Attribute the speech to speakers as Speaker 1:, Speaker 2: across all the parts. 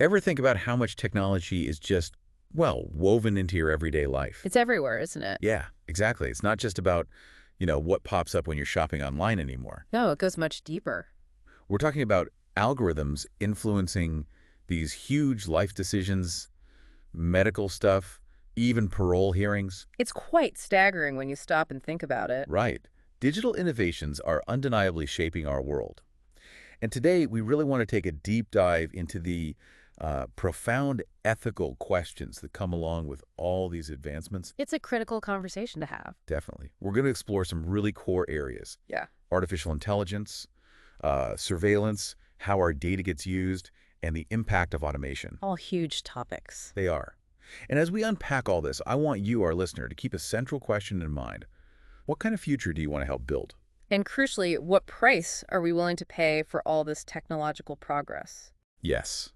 Speaker 1: Ever think about how much technology is just, well, woven into your everyday life?
Speaker 2: It's everywhere, isn't it?
Speaker 1: Yeah, exactly. It's not just about, what pops up when you're shopping online anymore.
Speaker 2: No, it goes much deeper.
Speaker 1: We're talking about algorithms influencing these huge life decisions, medical stuff, even parole hearings.
Speaker 2: It's quite staggering when you stop and think about it.
Speaker 1: Right. Digital innovations are undeniably shaping our world. And today, we really want to take a deep dive into the profound ethical questions that come along with all these advancements.
Speaker 2: It's a critical conversation to have.
Speaker 1: Definitely. We're going to explore some really core areas.
Speaker 2: Yeah.
Speaker 1: Artificial intelligence, surveillance, how our data gets used, and the impact of automation.
Speaker 2: All huge topics.
Speaker 1: They are. And as we unpack all this, I want you, our listener, to keep a central question in mind. What kind of future do you want to help build?
Speaker 2: And crucially, what price are we willing to pay for all this technological progress?
Speaker 1: Yes.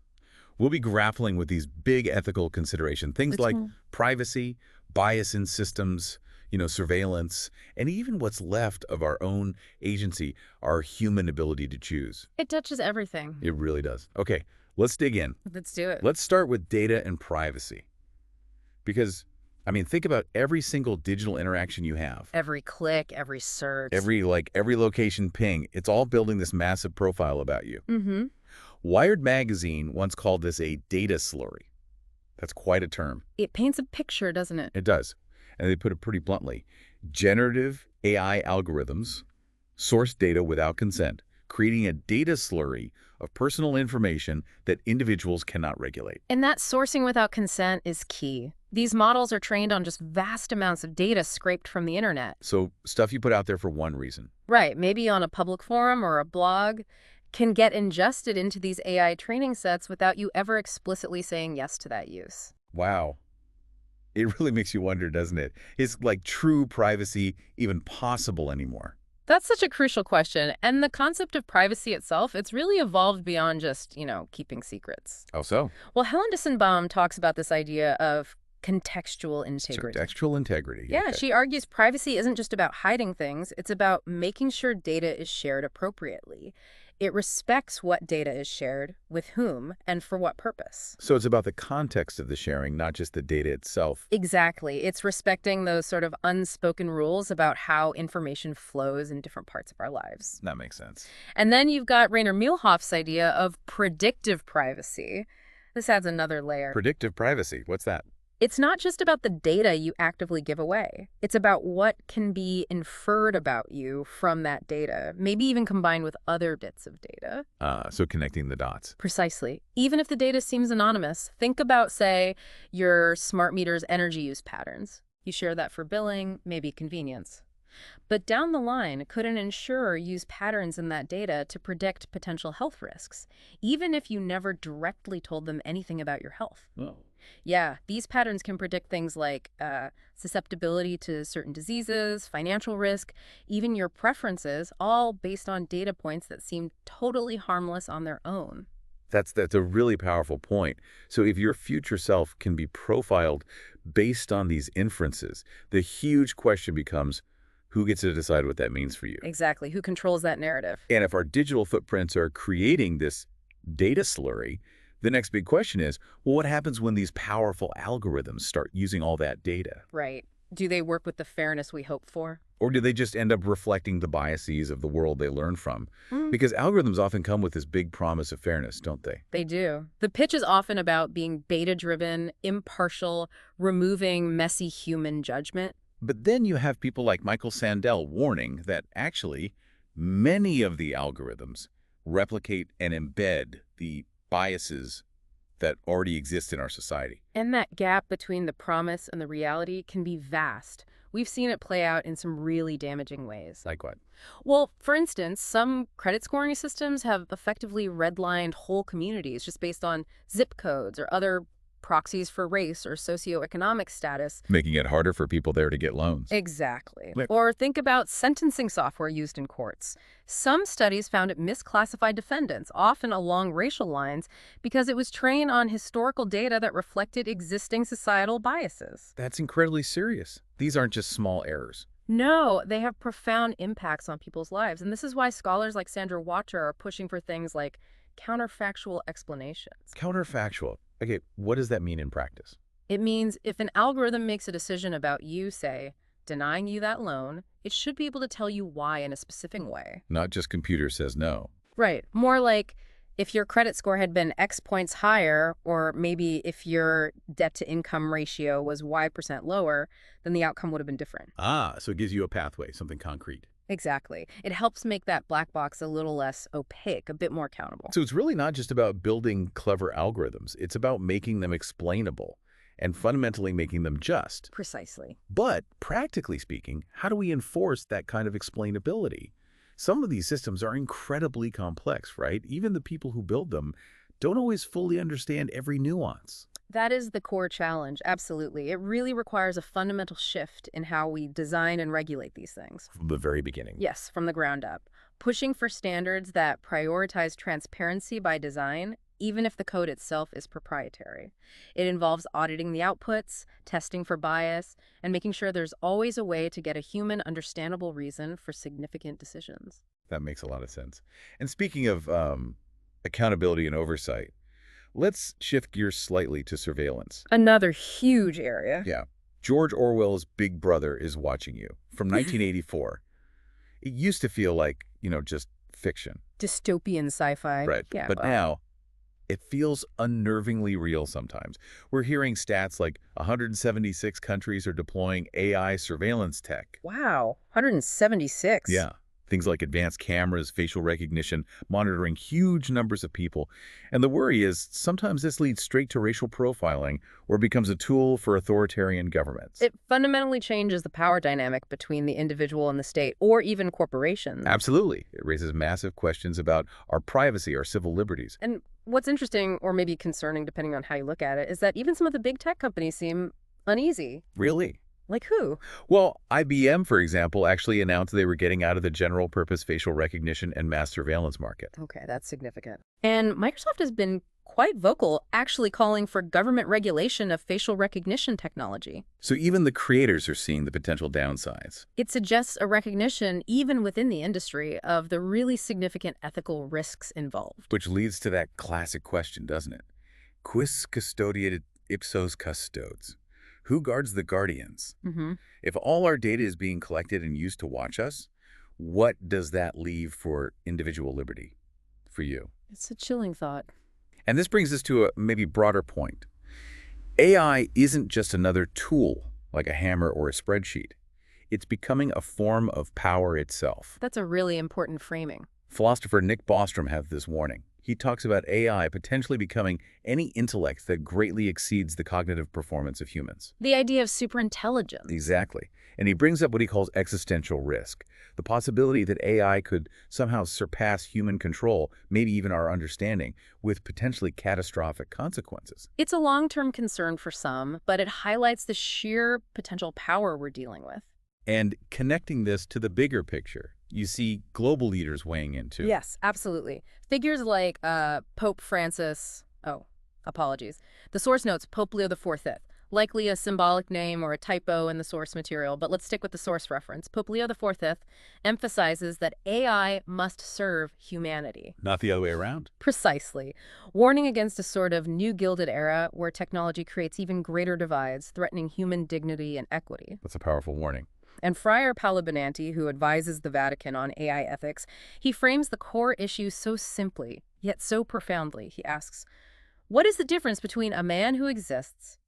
Speaker 1: We'll be grappling with these big ethical considerations, things like privacy, bias in systems, surveillance, and even what's left of our own agency, our human ability to choose.
Speaker 2: It touches everything.
Speaker 1: It really does. Okay, let's dig in.
Speaker 2: Let's do it.
Speaker 1: Let's start with data and privacy. Because, think about every single digital interaction you have.
Speaker 2: Every click, every search.
Speaker 1: Every location ping, it's all building this massive profile about you.
Speaker 2: Mm-hmm.
Speaker 1: Wired magazine once called this a data slurry. That's quite a term.
Speaker 2: It paints a picture, doesn't it?
Speaker 1: It does. And they put it pretty bluntly. Generative AI algorithms source data without consent, creating a data slurry of personal information that individuals cannot regulate.
Speaker 2: And that sourcing without consent is key. These models are trained on just vast amounts of data scraped from the internet.
Speaker 1: So stuff you put out there for one reason.
Speaker 2: Right, maybe on a public forum or a blog, can get ingested into these AI training sets without you ever explicitly saying yes to that use.
Speaker 1: Wow. It really makes you wonder, doesn't it? Is true privacy even possible anymore?
Speaker 2: That's such a crucial question. And the concept of privacy itself, it's really evolved beyond just, keeping secrets.
Speaker 1: How so?
Speaker 2: Well, Helen Dissenbaum talks about this idea of contextual integrity.
Speaker 1: Contextual integrity.
Speaker 2: Yeah,
Speaker 1: Okay.
Speaker 2: she argues privacy isn't just about hiding things, it's about making sure data is shared appropriately. It respects what data is shared, with whom, and for what purpose.
Speaker 1: So it's about the context of the sharing, not just the data itself.
Speaker 2: Exactly. It's respecting those sort of unspoken rules about how information flows in different parts of our lives.
Speaker 1: That makes sense.
Speaker 2: And then you've got Rainer Muehlhoff's idea of predictive privacy. This adds another layer.
Speaker 1: Predictive privacy. What's that?
Speaker 2: It's not just about the data you actively give away. It's about what can be inferred about you from that data, maybe even combined with other bits of data.
Speaker 1: So connecting the dots.
Speaker 2: Precisely. Even if the data seems anonymous, think about, say, your smart meter's energy use patterns. You share that for billing, maybe convenience. But down the line, could an insurer use patterns in that data to predict potential health risks, even if you never directly told them anything about your health?
Speaker 1: Oh.
Speaker 2: Yeah, these patterns can predict things like susceptibility to certain diseases, financial risk, even your preferences, all based on data points that seem totally harmless on their own.
Speaker 1: That's a really powerful point. So if your future self can be profiled based on these inferences, the huge question becomes, who gets to decide what that means for you?
Speaker 2: Exactly. Who controls that narrative?
Speaker 1: And if our digital footprints are creating this data slurry, the next big question is, well, what happens when these powerful algorithms start using all that data?
Speaker 2: Right. Do they work with the fairness we hope for?
Speaker 1: Or do they just end up reflecting the biases of the world they learn from?
Speaker 2: Mm.
Speaker 1: Because algorithms often come with this big promise of fairness, don't they?
Speaker 2: They do. The pitch is often about being beta-driven, impartial, removing messy human judgment.
Speaker 1: But then you have people like Michael Sandel warning that actually many of the algorithms replicate and embed the biases that already exist in our society.
Speaker 2: And that gap between the promise and the reality can be vast. We've seen it play out in some really damaging ways.
Speaker 1: Like what?
Speaker 2: Well, for instance, some credit scoring systems have effectively redlined whole communities just based on zip codes or other proxies for race or socio-economic status.
Speaker 1: Making it harder for people there to get loans.
Speaker 2: Exactly.
Speaker 1: Like-
Speaker 2: Or think about sentencing software used in courts. Some studies found it misclassified defendants, often along racial lines, because it was trained on historical data that reflected existing societal biases.
Speaker 1: That's incredibly serious. These aren't just small errors.
Speaker 2: No, they have profound impacts on people's lives. And this is why scholars like Sandra Wachter are pushing for things like counterfactual explanations.
Speaker 1: Counterfactual. Okay, what does that mean in practice?
Speaker 2: It means if an algorithm makes a decision about you, say, denying you that loan, it should be able to tell you why in a specific way.
Speaker 1: Not just computer says no.
Speaker 2: Right. More like if your credit score had been X points higher, or maybe if your debt to income ratio was Y% lower, then the outcome would have been different.
Speaker 1: Ah, so it gives you a pathway, something concrete.
Speaker 2: Exactly. It helps make that black box a little less opaque, a bit more accountable.
Speaker 1: So it's really not just about building clever algorithms. It's about making them explainable and fundamentally making them just.
Speaker 2: Precisely.
Speaker 1: But practically speaking, how do we enforce that kind of explainability? Some of these systems are incredibly complex, right? Even the people who build them don't always fully understand every nuance.
Speaker 2: That is the core challenge, absolutely. It really requires a fundamental shift in how we design and regulate these things.
Speaker 1: From the very beginning.
Speaker 2: Yes, from the ground up. Pushing for standards that prioritize transparency by design, even if the code itself is proprietary. It involves auditing the outputs, testing for bias, and making sure there's always a way to get a human understandable reason for significant decisions.
Speaker 1: That makes a lot of sense. And speaking of accountability and oversight, let's shift gears slightly to surveillance.
Speaker 2: Another huge area.
Speaker 1: Yeah. George Orwell's Big Brother is watching you from 1984. It used to feel like, just fiction.
Speaker 2: Dystopian sci-fi.
Speaker 1: Right.
Speaker 2: Yeah,
Speaker 1: But now, it feels unnervingly real sometimes. We're hearing stats like 176 countries are deploying AI surveillance tech.
Speaker 2: wow, 176.
Speaker 1: Yeah. Things like advanced cameras, facial recognition, monitoring huge numbers of people. And the worry is sometimes this leads straight to racial profiling or becomes a tool for authoritarian governments.
Speaker 2: It fundamentally changes the power dynamic between the individual and the state, or even corporations.
Speaker 1: Absolutely. It raises massive questions about our privacy, our civil liberties.
Speaker 2: And what's interesting, or maybe concerning depending on how you look at it, is that even some of the big tech companies seem uneasy.
Speaker 1: Really?
Speaker 2: Like who?
Speaker 1: Well, IBM, for example, actually announced they were getting out of the general-purpose facial recognition and mass surveillance market.
Speaker 2: Okay, that's significant. And Microsoft has been quite vocal, actually calling for government regulation of facial recognition technology.
Speaker 1: So even the creators are seeing the potential downsides.
Speaker 2: It suggests a recognition, even within the industry, of the really significant ethical risks involved.
Speaker 1: Which leads to that classic question, doesn't it? Quis custodiet ipsos custodes? Who guards the guardians?
Speaker 2: Mm-hmm.
Speaker 1: If all our data is being collected and used to watch us, what does that leave for individual liberty for you?
Speaker 2: It's a chilling thought.
Speaker 1: And this brings us to a maybe broader point. AI isn't just another tool like a hammer or a spreadsheet. It's becoming a form of power itself.
Speaker 2: That's a really important framing.
Speaker 1: Philosopher Nick Bostrom has this warning. He talks about AI potentially becoming any intellect that greatly exceeds the cognitive performance of humans.
Speaker 2: The idea of superintelligence.
Speaker 1: Exactly. And he brings up what he calls existential risk, the possibility that AI could somehow surpass human control, maybe even our understanding, with potentially catastrophic consequences.
Speaker 2: It's a long-term concern for some, but it highlights the sheer potential power we're dealing with.
Speaker 1: And connecting this to the bigger picture, you see global leaders weighing in too.
Speaker 2: Yes, absolutely. Figures like Pope Francis, apologies. The source notes Pope Leo IV, likely a symbolic name or a typo in the source material, but let's stick with the source reference. Pope Leo IV emphasizes that AI must serve humanity.
Speaker 1: Not the other way around.
Speaker 2: Precisely. Warning against a sort of new Gilded Era where technology creates even greater divides, threatening human dignity and equity.
Speaker 1: That's a powerful warning.
Speaker 2: And Friar Paolo Benanti, who advises the Vatican on AI ethics, he frames the core issue so simply, yet so profoundly. He asks, what is the difference between a man who exists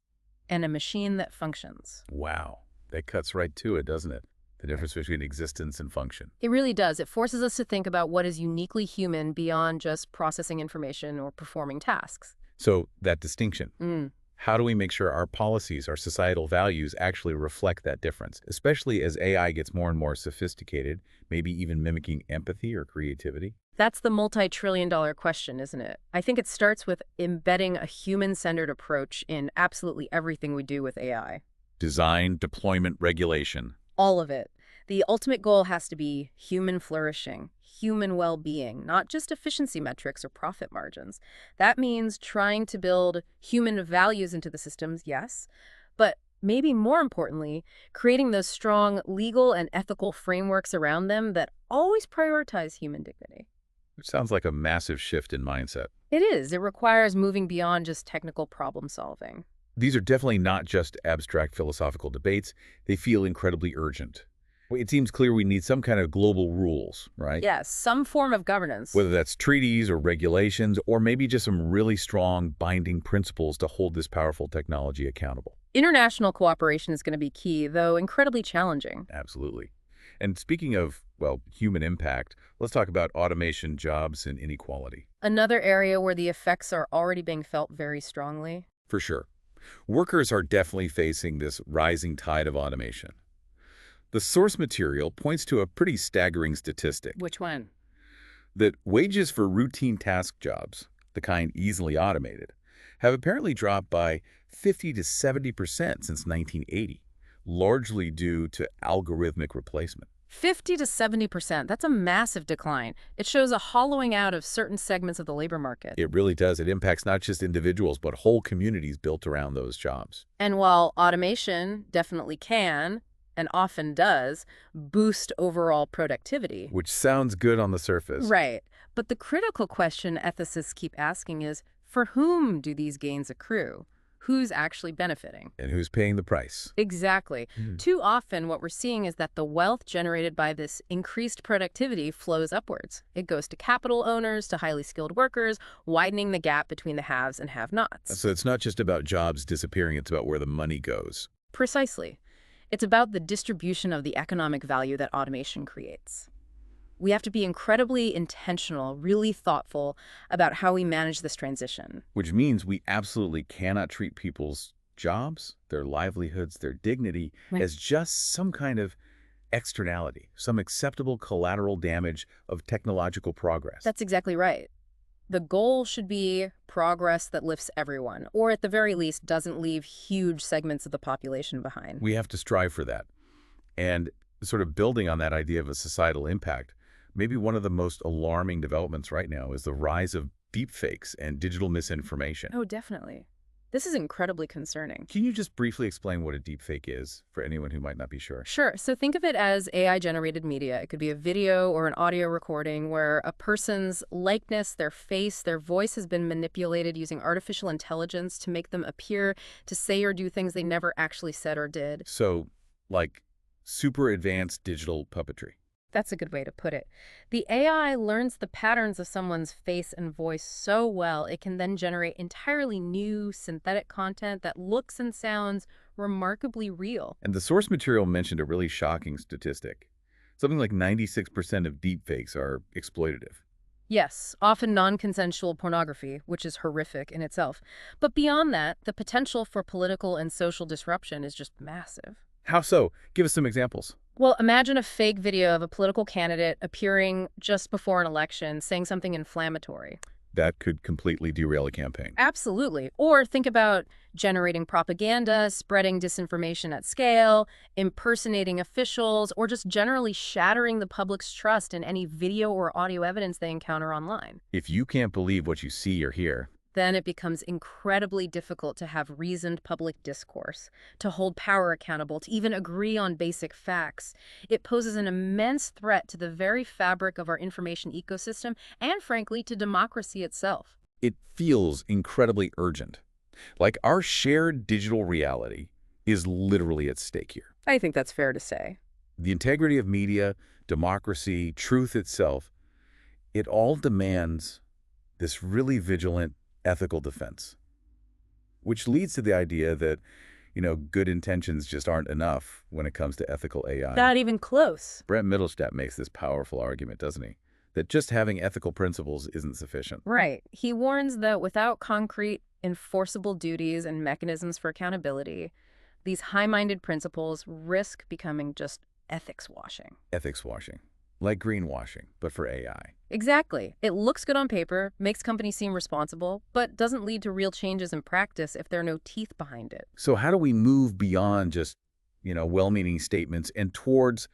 Speaker 2: and a machine that functions?
Speaker 1: Wow. That cuts right to it, doesn't it? The difference between existence and function.
Speaker 2: It really does. It forces us to think about what is uniquely human beyond just processing information or performing tasks.
Speaker 1: So that distinction. How do we make sure our policies, our societal values actually reflect that difference, especially as AI gets more and more sophisticated, maybe even mimicking empathy or creativity?
Speaker 2: That's the multi-trillion-dollar question, isn't it? I think it starts with embedding a human-centered approach in absolutely everything we do with AI.
Speaker 1: Design, deployment, regulation.
Speaker 2: All of it. The ultimate goal has to be human flourishing, human well-being, not just efficiency metrics or profit margins. That means trying to build human values into the systems, yes, but maybe more importantly, creating those strong legal and ethical frameworks around them that always prioritize human dignity.
Speaker 1: It sounds like a massive shift in mindset.
Speaker 2: It is. It requires moving beyond just technical problem solving.
Speaker 1: These are definitely not just abstract philosophical debates. They feel incredibly urgent. Well, it seems clear we need some kind of global rules, right?
Speaker 2: Yes, some form of governance.
Speaker 1: Whether that's treaties or regulations, or maybe just some really strong binding principles to hold this powerful technology accountable.
Speaker 2: International cooperation is going to be key, though incredibly challenging.
Speaker 1: Absolutely. And speaking of, well, human impact, let's talk about automation, jobs, and inequality.
Speaker 2: Another area where the effects are already being felt very strongly.
Speaker 1: For sure. Workers are definitely facing this rising tide of automation. The source material points to a pretty staggering statistic
Speaker 2: Which one?
Speaker 1: that wages for routine task jobs, the kind easily automated, have apparently dropped by 50 to 70% since 1980, largely due to algorithmic replacement.
Speaker 2: 50 to 70%. That's a massive decline. It shows a hollowing out of certain segments of the labor market.
Speaker 1: It really does. It impacts not just individuals, but whole communities built around those jobs.
Speaker 2: And while automation definitely can, and often does, boost overall productivity.
Speaker 1: Which sounds good on the surface.
Speaker 2: Right. But the critical question ethicists keep asking is, for whom do these gains accrue? Who's actually benefiting?
Speaker 1: And who's paying the price?
Speaker 2: Exactly. Too often what we're seeing is that the wealth generated by this increased productivity flows upwards. It goes to capital owners, to highly skilled workers, widening the gap between the haves and have-nots.
Speaker 1: So it's not just about jobs disappearing, it's about where the money goes.
Speaker 2: Precisely. It's about the distribution of the economic value that automation creates. We have to be incredibly intentional, really thoughtful about how we manage this transition.
Speaker 1: Which means we absolutely cannot treat people's jobs, their livelihoods, their dignity
Speaker 2: Right.
Speaker 1: as just some kind of externality, some acceptable collateral damage of technological progress.
Speaker 2: That's exactly right. The goal should be progress that lifts everyone, or at the very least doesn't leave huge segments of the population behind.
Speaker 1: We have to strive for that. And sort of building on that idea of a societal impact, maybe one of the most alarming developments right now is the rise of deepfakes and digital misinformation.
Speaker 2: Oh, definitely. This is incredibly concerning.
Speaker 1: Can you just briefly explain what a deepfake is for anyone who might not be sure?
Speaker 2: Sure. So think of it as AI-generated media. It could be a video or an audio recording where a person's likeness, their face, their voice has been manipulated using artificial intelligence to make them appear to say or do things they never actually said or did.
Speaker 1: So, like super advanced digital puppetry.
Speaker 2: That's a good way to put it. The AI learns the patterns of someone's face and voice so well, it can then generate entirely new synthetic content that looks and sounds remarkably real.
Speaker 1: And the source material mentioned a really shocking statistic. Something like 96% of deepfakes are exploitative.
Speaker 2: Yes, often non-consensual pornography, which is horrific in itself. But beyond that, the potential for political and social disruption is just massive.
Speaker 1: How so? Give us some examples.
Speaker 2: Well, imagine a fake video of a political candidate appearing just before an election saying something inflammatory.
Speaker 1: That could completely derail a campaign.
Speaker 2: Absolutely. Or think about generating propaganda, spreading disinformation at scale, impersonating officials, or just generally shattering the public's trust in any video or audio evidence they encounter online.
Speaker 1: If you can't believe what you see or hear,
Speaker 2: Then it becomes incredibly difficult to have reasoned public discourse, to hold power accountable, to even agree on basic facts. It poses an immense threat to the very fabric of our information ecosystem and, frankly, to democracy itself.
Speaker 1: it feels incredibly urgent. Like our shared digital reality is literally at stake here.
Speaker 2: I think that's fair to say.
Speaker 1: The integrity of media, democracy, truth itself, it all demands this really vigilant ethical defense, which leads to the idea that, good intentions just aren't enough when it comes to ethical AI.
Speaker 2: Not even close.
Speaker 1: Brent Mittelstadt makes this powerful argument, doesn't he? That just having ethical principles isn't sufficient.
Speaker 2: Right. He warns that without concrete, enforceable duties and mechanisms for accountability, these high-minded principles risk becoming just ethics washing.
Speaker 1: Ethics washing. Like greenwashing, but for AI.
Speaker 2: Exactly. It looks good on paper, makes companies seem responsible, but doesn't lead to real changes in practice if there are no teeth behind it.
Speaker 1: So how do we move beyond just, well-meaning statements and towards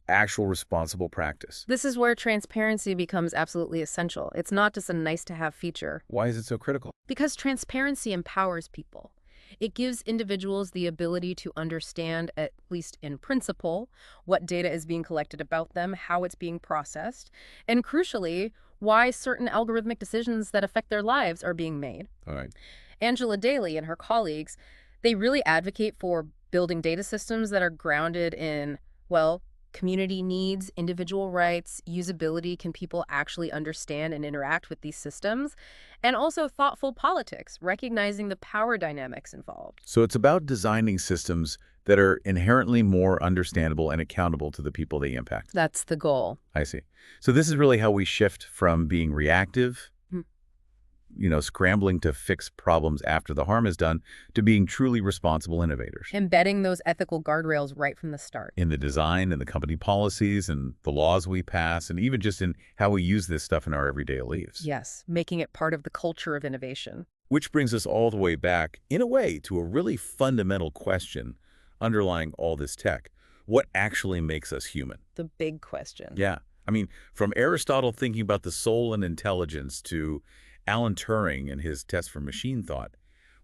Speaker 1: actual responsible practice?
Speaker 2: This is where transparency becomes absolutely essential. It's not just a nice-to-have feature.
Speaker 1: Why is it so critical?
Speaker 2: Because transparency empowers people. It gives individuals the ability to understand, at least in principle, what data is being collected about them, how it's being processed, and crucially, why certain algorithmic decisions that affect their lives are being made.
Speaker 1: All right.
Speaker 2: Angela Daly and her colleagues, they really advocate for building data systems that are grounded in, well, community needs, individual rights, usability, can people actually understand and interact with these systems, and also thoughtful politics, recognizing the power dynamics involved.
Speaker 1: So it's about designing systems that are inherently more understandable and accountable to the people they impact.
Speaker 2: That's the goal.
Speaker 1: I see. So this is really how we shift from being reactive,
Speaker 2: Hmm.
Speaker 1: scrambling to fix problems after the harm is done, to being truly responsible innovators
Speaker 2: Embedding those ethical guardrails right from the start.
Speaker 1: in the design and the company policies and the laws we pass, and even just in how we use this stuff in our everyday lives.
Speaker 2: Yes, making it part of the culture of innovation.
Speaker 1: Which brings us all the way back, in a way, to a really fundamental question underlying all this tech. What actually makes us human?
Speaker 2: The big question.
Speaker 1: Yeah. I mean, from Aristotle thinking about the soul and intelligence to Alan Turing and his test for machine thought,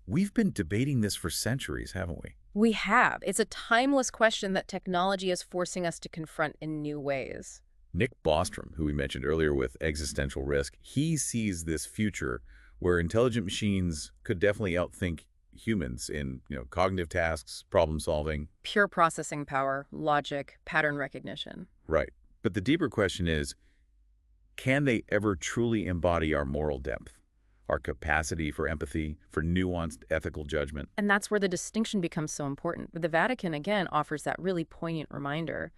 Speaker 1: we've been debating this for centuries, haven't we?
Speaker 2: We have. It's a timeless question that technology is forcing us to confront in new ways.
Speaker 1: Nick Bostrom, who we mentioned earlier with existential risk, he sees this future where intelligent machines could definitely outthink humans in, cognitive tasks, problem solving.
Speaker 2: Pure processing power, logic, pattern recognition.
Speaker 1: Right. But the deeper question is, can they ever truly embody our moral depth, our capacity for empathy, for nuanced ethical judgment?
Speaker 2: And that's where the distinction becomes so important. The Vatican, again, offers that really poignant reminder.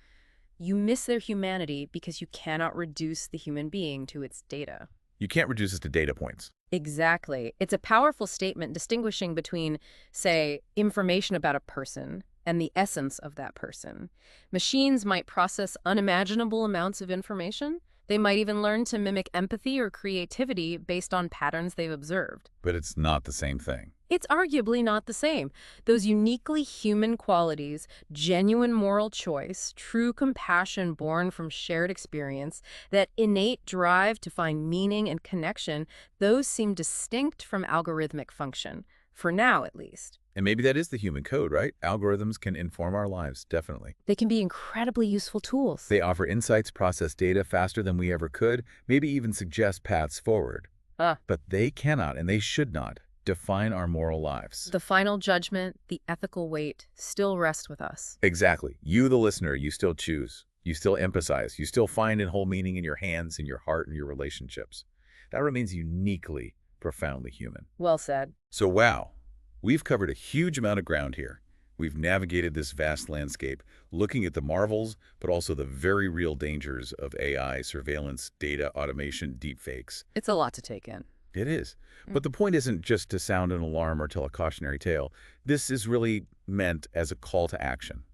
Speaker 2: You miss their humanity because you cannot reduce the human being to its data.
Speaker 1: You can't reduce this to data points.
Speaker 2: Exactly. It's a powerful statement distinguishing between, say, information about a person and the essence of that person. Machines might process unimaginable amounts of information. They might even learn to mimic empathy or creativity based on patterns they've observed.
Speaker 1: But it's not the same thing.
Speaker 2: It's arguably not the same. Those uniquely human qualities, genuine moral choice, true compassion born from shared experience, that innate drive to find meaning and connection, those seem distinct from algorithmic function, for now at least.
Speaker 1: And maybe that is the human code, right? Algorithms can inform our lives, definitely.
Speaker 2: They can be incredibly useful tools.
Speaker 1: They offer insights, process data faster than we ever could, maybe even suggest paths forward. But they cannot, and they should not, define our moral lives.
Speaker 2: The final judgment, the ethical weight, still rest with us.
Speaker 1: Exactly. You, the listener, you still choose. You still emphasize. You still find and hold meaning in your hands, in your heart, and your relationships. That remains uniquely, profoundly human.
Speaker 2: Well said.
Speaker 1: So, wow. We've covered a huge amount of ground here. We've navigated this vast landscape, looking at the marvels, but also the very real dangers of AI, surveillance, data, automation, deepfakes.
Speaker 2: It's a lot to take in.
Speaker 1: It is. But the point isn't just to sound an alarm or tell a cautionary tale. This is really meant as a call to action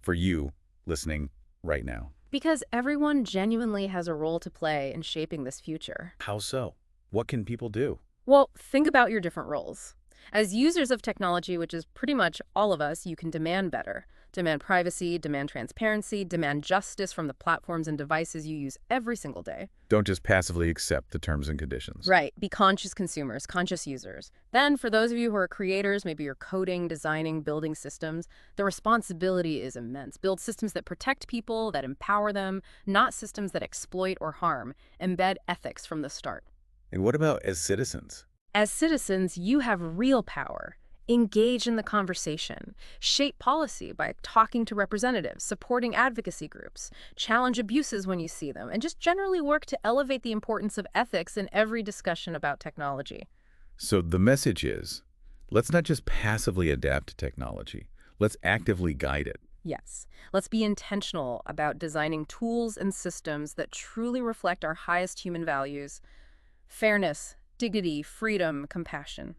Speaker 1: for you listening right now.
Speaker 2: Because everyone genuinely has a role to play in shaping this future.
Speaker 1: How so? What can people do?
Speaker 2: Well, think about your different roles. As users of technology, which is pretty much all of us, you can demand better. Demand privacy, demand transparency, demand justice from the platforms and devices you use every single day.
Speaker 1: Don't just passively accept the terms and conditions.
Speaker 2: Right. Be conscious consumers, conscious users. Then, for those of you who are creators, maybe you're coding, designing, building systems, the responsibility is immense. Build systems that protect people, that empower them, not systems that exploit or harm. Embed ethics from the start.
Speaker 1: And what about as citizens?
Speaker 2: As citizens, you have real power. Engage in the conversation. Shape policy by talking to representatives, supporting advocacy groups, challenge abuses when you see them, and just generally work to elevate the importance of ethics in every discussion about technology.
Speaker 1: So the message is, let's not just passively adapt to technology. Let's actively guide it.
Speaker 2: Yes. Let's be intentional about designing tools and systems that truly reflect our highest human values: fairness, dignity, freedom, compassion.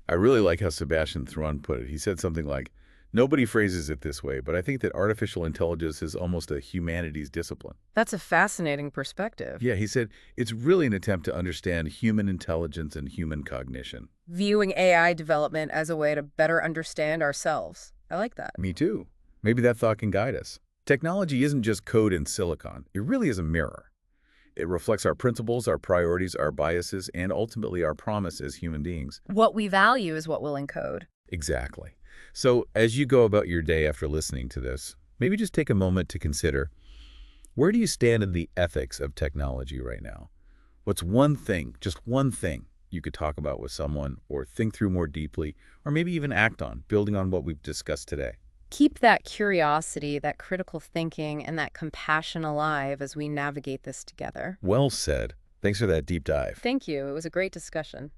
Speaker 1: I really like how Sebastian Thrun put it. He said something like, nobody phrases it this way, but I think that artificial intelligence is almost a humanities discipline.
Speaker 2: That's a fascinating perspective.
Speaker 1: Yeah, he said, it's really an attempt to understand human intelligence and human cognition.
Speaker 2: Viewing AI development as a way to better understand ourselves. I like that.
Speaker 1: Me too. Maybe that thought can guide us. Technology isn't just code and silicon. It really is a mirror. It reflects our principles, our priorities, our biases, and ultimately our promise as human beings.
Speaker 2: What we value is what we'll encode.
Speaker 1: Exactly. So as you go about your day after listening to this, maybe just take a moment to consider, where do you stand in the ethics of technology right now? What's one thing, just one thing, you could talk about with someone or think through more deeply, or maybe even act on, building on what we've discussed today?
Speaker 2: Keep that curiosity, that critical thinking, and that compassion alive as we navigate this together.
Speaker 1: Well said. Thanks for that deep dive.
Speaker 2: Thank you. It was a great discussion.